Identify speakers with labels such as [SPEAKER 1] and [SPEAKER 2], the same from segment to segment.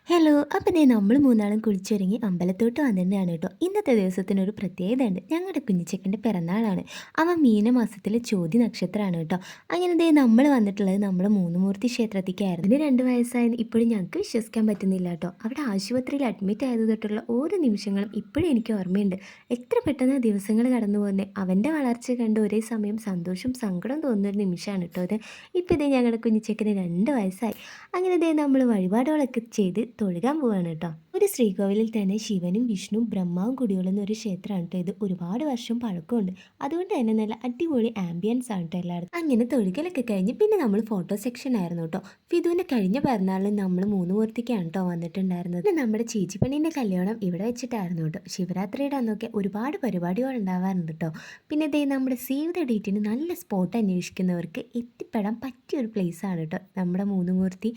[SPEAKER 1] Hello. അപ്പോൾ ദേ നമ്മൾ മൂന്നാളും കുളിച്ചൊരുങ്ങി അമ്പലത്തോട്ട് വന്നിട്ടാണ് കേട്ടോ. ഇന്നത്തെ ദിവസത്തിനൊരു പ്രത്യേകത ഉണ്ട്. ഞങ്ങളുടെ കുഞ്ഞിച്ചക്കൻ്റെ പിറന്നാളാണ്. അവൻ മീനമാസത്തിലെ ചോതി നക്ഷത്രമാണ് കേട്ടോ. അങ്ങനെ ദേ നമ്മൾ വന്നിട്ടുള്ളത് നമ്മുടെ മൂന്നുമൂർത്തി ക്ഷേത്രത്തിലേക്കായിരുന്നു. ഇതിന് 2 വയസ്സായെന്ന് ഇപ്പോഴും ഞങ്ങൾക്ക് വിശ്വസിക്കാൻ പറ്റുന്നില്ല കേട്ടോ. അവിടെ ആശുപത്രിയിൽ അഡ്മിറ്റ് ആയത് തൊട്ടുള്ള ഓരോ നിമിഷങ്ങളും ഇപ്പോഴും എനിക്ക് ഓർമ്മയുണ്ട്. എത്ര പെട്ടെന്ന് ദിവസങ്ങൾ കടന്നു പോകുന്നത്. അവൻ്റെ വളർച്ച കണ്ട് ഒരേ സമയം സന്തോഷം സങ്കടം തോന്നുന്നൊരു നിമിഷമാണ് കേട്ടോ അത്. ഇപ്പോൾ ഇതേ ഞങ്ങളുടെ കുഞ്ഞിച്ചക്കന് 2 വയസ്സായി. അങ്ങനെ ദേ നമ്മൾ വഴിപാടുകളൊക്കെ ചെയ്ത് തൊഴുകാൻ പോവാണ് കേട്ടോ. ഒരു ശ്രീകോവിലിൽ തന്നെ ശിവനും വിഷ്ണു ബ്രഹ്മാവും കുടികൊള്ളുന്ന ഒരു ക്ഷേത്രമാണ് കേട്ടോ ഇത്. ഒരുപാട് വർഷം പഴക്കമുണ്ട്. അതുകൊണ്ട് തന്നെ നല്ല അടിപൊളി ആംബിയൻസ് ആണ് കേട്ടോ എല്ലായിടത്തും. അങ്ങനെ തൊഴുകലൊക്കെ കഴിഞ്ഞ് പിന്നെ നമ്മൾ ഫോട്ടോ സെക്ഷൻ ആയിരുന്നു കേട്ടോ. ഫിദുവിൻ്റെ കഴിഞ്ഞ പിറന്നാളിൽ നമ്മൾ മൂന്നുമൂർത്തിക്കാണ് കേട്ടോ വന്നിട്ടുണ്ടായിരുന്നത്. പിന്നെ നമ്മുടെ ചേച്ചിപ്പണീൻ്റെ കല്യാണം ഇവിടെ വെച്ചിട്ടായിരുന്നു കേട്ടോ. ശിവരാത്രിയുടെ അന്നൊക്കെ ഒരുപാട് പരിപാടികൾ ഉണ്ടാവാറുണ്ട് കേട്ടോ. പിന്നെ ദേ നമ്മുടെ സേവ് ദ ഡേറ്റിന് നല്ല സ്പോട്ട് അന്വേഷിക്കുന്നവർക്ക് എത്തിപ്പെടാൻ പറ്റിയൊരു പ്ലേസ് ആണ് കേട്ടോ നമ്മുടെ മൂന്നുമൂർത്തി.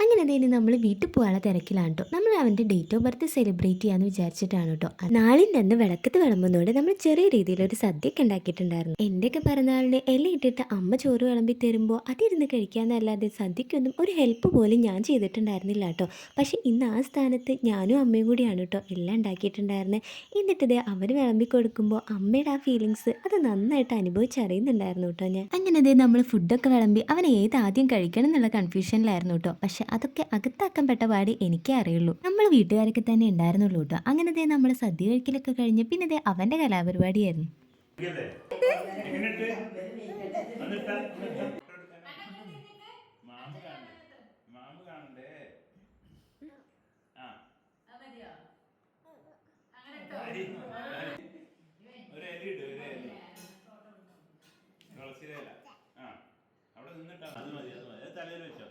[SPEAKER 1] അങ്ങനെ തന്നെ നമ്മൾ വീട്ടിൽ പോകാനുള്ള തിരക്കിലാണ് കേട്ടോ. നമ്മൾ അവൻ്റെ ഡേറ്റ് ഓഫ് ബർത്ത് സെലിബ്രേറ്റ് ചെയ്യാമെന്ന് വിചാരിച്ചിട്ടാണ് കേട്ടോ. നാളിൻ്റെ അന്ന് വിളക്കത്ത് വിളമ്പുന്നതോടെ നമ്മൾ ചെറിയ രീതിയിലൊരു സദ്യയൊക്കെ ഉണ്ടാക്കിയിട്ടുണ്ടായിരുന്നു. എൻ്റെയൊക്കെ പിറന്നാളിന് ഇല ഇട്ടിട്ട് അമ്മ ചോറ് വിളമ്പി തരുമ്പോൾ അതിരുന്ന് കഴിക്കാമെന്നല്ലാതെ സദ്യക്കൊന്നും ഒരു ഹെൽപ്പ് പോലും ഞാൻ ചെയ്തിട്ടുണ്ടായിരുന്നില്ല കേട്ടോ. പക്ഷേ ഇന്ന് ആ സ്ഥാനത്ത് ഞാനും അമ്മയും കൂടിയാണ് കേട്ടോ എല്ലാം ഉണ്ടാക്കിയിട്ടുണ്ടായിരുന്നത്. എന്നിട്ടിത് അവർ വിളമ്പി കൊടുക്കുമ്പോൾ അമ്മയുടെ ആ ഫീലിങ്സ് അത് നന്നായിട്ട് അനുഭവിച്ചറിയുന്നുണ്ടായിരുന്നു കേട്ടോ ഞാൻ. അങ്ങനെ ദേ നമ്മൾ ഫുഡൊക്കെ വിളമ്പി അവൻ ഏത് ആദ്യം കഴിക്കണം എന്നുള്ള കൺഫ്യൂഷനിലായിരുന്നു കേട്ടോ. പക്ഷെ അതൊക്കെ അകത്താക്കപ്പെട്ട പാടി എനിക്കേ അറിയുള്ളൂ. നമ്മൾ വീട്ടുകാരൊക്കെ തന്നെ ഉണ്ടായിരുന്നുള്ളൂ കേട്ടോ. അങ്ങനെ ദേ നമ്മൾ സദ്യ കഴിക്കലൊക്കെ കഴിഞ്ഞ് പിന്നെ ദേ അവൻ്റെ കലാപരിപാടിയായിരുന്നു.
[SPEAKER 2] അവിടെ നിന്നിട്ടാ അത് മതി തലയിൽ വെച്ചോ.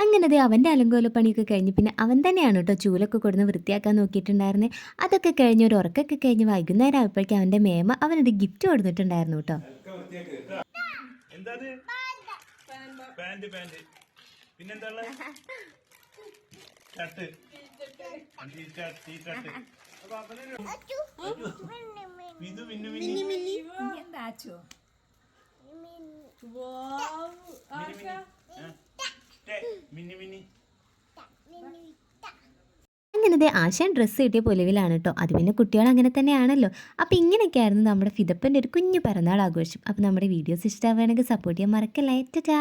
[SPEAKER 1] അങ്ങനെ ദേ അവൻ്റെ അലങ്കോലപ്പണിയൊക്കെ കഴിഞ്ഞ് പിന്നെ അവൻ തന്നെയാണ് കേട്ടോ ചൂലൊക്കെ കൊടുന്ന് വൃത്തിയാക്കാൻ നോക്കിയിട്ടുണ്ടായിരുന്നത്. അതൊക്കെ കഴിഞ്ഞ് ഒരു ഉറക്കൊക്കെ കഴിഞ്ഞ് വൈകുന്നേരം ആയപ്പോഴേക്കും അവൻ്റെ മേമ അവനൊരു ഗിഫ്റ്റ് കൊടുത്തിട്ടുണ്ടായിരുന്നു കേട്ടോ.
[SPEAKER 2] പിന്നെന്താ
[SPEAKER 1] അങ്ങനെ ആശാൻ ഡ്രസ്സ് കിട്ടിയ പൊലിവിലാണ് കേട്ടോ. അത് പിന്നെ കുട്ടികൾ അങ്ങനെ തന്നെയാണല്ലോ. അപ്പോൾ ഇങ്ങനെയൊക്കെയായിരുന്നു നമ്മുടെ ഫിദപ്പൻ്റെ ഒരു കുഞ്ഞു പിറന്നാൾ ആഘോഷം. അപ്പോൾ നമ്മുടെ വീഡിയോസ് ഇഷ്ടമാവുകയാണെങ്കിൽ സപ്പോർട്ട് ചെയ്യാൻ മറക്കല്ലേ. ടാറ്റാ.